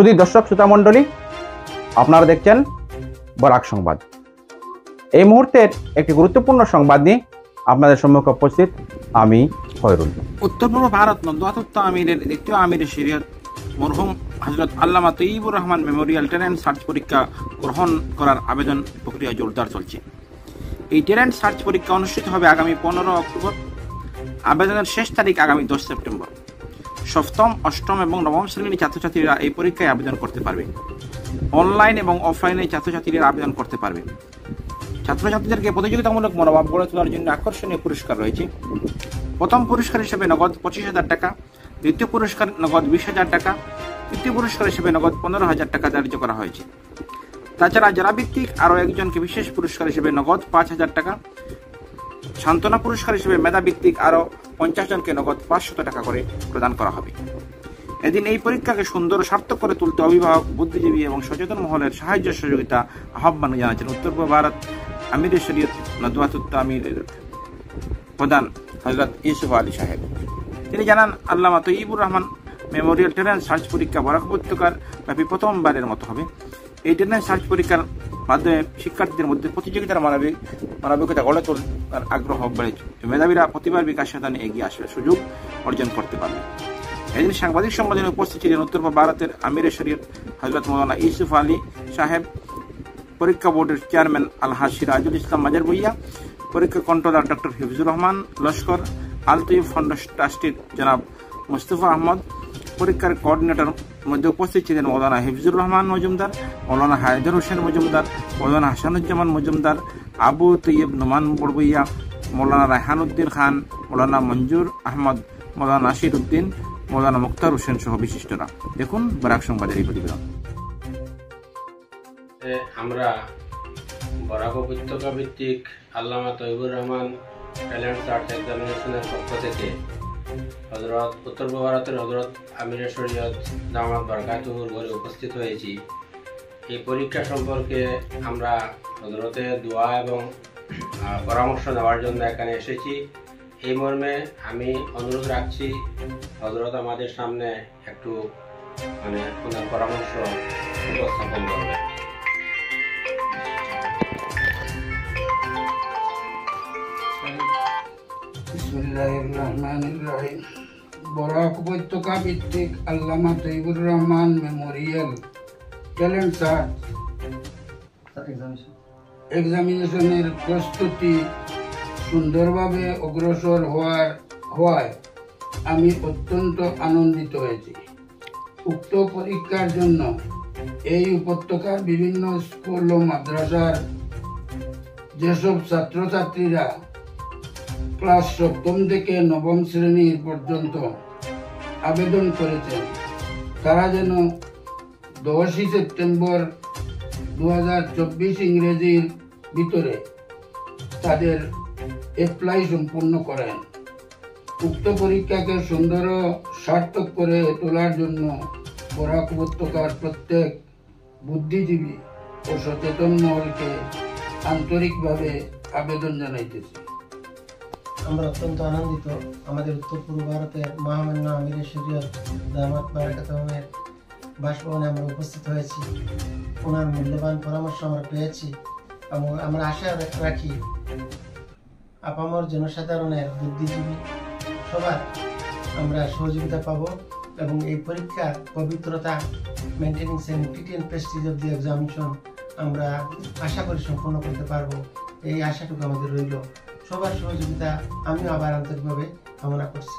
সুধী দর্শক শ্রোতা মণ্ডলী, আপনারা দেখছেন বরাক সংবাদ। এই মুহূর্তের একটি গুরুত্বপূর্ণ সংবাদ নিয়ে আপনাদের সম্মুখে উপস্থিত আমি খয়রুল। উত্তর পূর্ব ভারত নদওয়াতুত আমিরের দ্বিতীয় আমির শরীয়ত মরহুম হযরত আল্লামা Taiyabur Rahman memorial talent search পরীক্ষা গ্রহণ করার আবেদন প্রক্রিয়া জোরদার চলছে। এই ট্যালেন্ট সার্চ পরীক্ষা অনুষ্ঠিত হবে আগামী 15 অক্টোবর। আবেদনের শেষ তারিখ আগামী 10 সেপ্টেম্বর। সপ্তম, অষ্টম এবং নবম শ্রেণীর ছাত্রছাত্রীরা এই পরীক্ষায় আবেদন করতে পারবে। অনলাইন এবং অফলাইনে ছাত্রছাত্রীরা আবেদন করতে পারবে। ছাত্রছাত্রীদেরকে প্রতিযোগিতামূলক মনোভাব গড়ে তোলার জন্য আকর্ষণীয় পুরস্কার রয়েছে। প্রথম পুরস্কার হিসেবে নগদ 25,000 টাকা, দ্বিতীয় পুরস্কার নগদ 20,000 টাকা, তৃতীয় পুরস্কার হিসেবে নগদ 15,000 টাকা ধার্য করা হয়েছে। তাছাড়া জেলাভিত্তিক আরও একজনকে বিশেষ পুরস্কার হিসেবে নগদ 5,000 টাকা, সান্ত্বনা পুরস্কার হিসেবে মেধাভিত্তিক আরও 50 জনকে নগদ 500 টাকা করে প্রদান করা হবে। এদিন এই পরীক্ষাকে সুন্দর ও সার্থক করে তুলতে অভিভাবক, বুদ্ধিজীবী এবং সচেতন মহলের সাহায্য সহযোগিতা আহ্বান জানাচ্ছেন উত্তর পূর্ব ভারত আমির শরীয়ত নদওয়াতুত আমিরের প্রধান হযরত ইউসুফ আলী সাহেব। তিনি জানান, আল্লামা Taiyabur Rahman memorial talent search পরীক্ষা বরাক উপত্যকার ব্যাপী প্রথমবারের মতো হবে। এই ট্যালেন্ট সার্চ পরীক্ষার মাধ্যমে শিক্ষার্থীদের মধ্যে প্রতিযোগিতার মানবিকতা গড়ে তোলার আগ্রহ বেড়েছে। মেধাবীরা প্রতিভার বিকাশ সাধনে এগিয়ে আসার সুযোগ অর্জন করতে পারবে। এদিন সাংবাদিক সম্মেলনে উপস্থিত ছিলেন উত্তর পূর্ব ভারতের আমির শরীয়ত হযরত মৌলানা ইউসুফ আলী সাহেব, পরীক্ষা বোর্ডের চেয়ারম্যান আলহাজ সিরাজুল ইসলাম মাজার ভুইয়া, পরীক্ষা কন্ট্রোলার ডক্টর হিফজুর রহমান লস্কর, আল তৈয়ব ফাউন্ড ট্রাস্টির জনাব মুস্তফা আহমদ। পরীক্ষার কোঅর্ডিনেটর মধ্যে উপস্থিত ছিলেন মৌলানা হিফজুর রহমান মজুমদার, মৌলানা হায়দার হোসেন মজুমদার, মৌলানা হাসানুজ্জামান মজুমদার, আবু তৈয়ব নোমান বড়বইয়া, মৌলানা রায়হানুদ্দিন খান, মৌলানা মঞ্জুর আহমদ, মৌলানা নাসির উদ্দিন, মৌলানা মুক্তার হোসেন সহ বিশিষ্টরা। দেখুন বরাক সংবাদের এই প্রতিবেদন। আমরা বরাক উপত্যকা ভিত্তিক আল্লামা তৈয়বুর রহমান ট্যালেন্ট সার্চ এক্সামিনেশনের পক্ষ থেকে হযরত উত্তর পূর্ব ভারতের হযরত আমির শরীয়ত দামাত বরকাতুহুর ঘরে উপস্থিত হয়েছি। এই পরীক্ষা সম্পর্কে আমরা হযরতের দোয়া এবং পরামর্শ নেওয়ার জন্য এখানে এসেছি। এই মর্মে আমি অনুরোধ রাখছি হযরত আমাদের সামনে একটু ওনার পরামর্শ উপস্থাপন করবে। বিসমিল্লাহির রহমানির রহিম। বরাক উপত্যকা ভিত্তিক Allama Taiyabur Rahman memorial talent search এক্সামিনেশনের প্রস্তুতি সুন্দরভাবে অগ্রসর হওয়ায় আমি অত্যন্ত আনন্দিত হয়েছি। উক্ত পরীক্ষার জন্য এই উপত্যকার বিভিন্ন স্কুল ও মাদ্রাসার যেসব ছাত্রছাত্রীরা ক্লাস 7ম থেকে 9ম শ্রেণীর পর্যন্ত আবেদন করেছেন, তারা যেন 10 সেপ্টেম্বর 2024 ইংরেজির ভিতরে তাদের অ্যাপ্লাই সম্পূর্ণ করেন। উক্ত পরীক্ষাকে সুন্দর ও সার্থক করে তোলার জন্য বরাক উপত্যকার প্রত্যেক বুদ্ধিজীবী ও সচেতন মহলকে আন্তরিকভাবে আবেদন জানাইতেছি। আমরা অত্যন্ত আনন্দিত। আমাদের উত্তর পূর্ব ভারতের মহামান্য আমির শরীয়ত দামাত বরকাতুহুর বাসভবনে আমরা উপস্থিত হয়েছি। ওনার মূল্যবান পরামর্শ আমরা পেয়েছি এবং আমরা আশা রাখি আপামর জনসাধারণের, বুদ্ধিজীবী সবার আমরা সহযোগিতা পাব এবং এই পরীক্ষার পবিত্রতা, maintaining sanity and prestige of the examination আমরা আশা করি সম্পূর্ণ করতে পারবো। এই আশাটুকু আমাদের রইল। সবার সহযোগিতা আমিও আবার আন্তরিকভাবে কামনা করছি।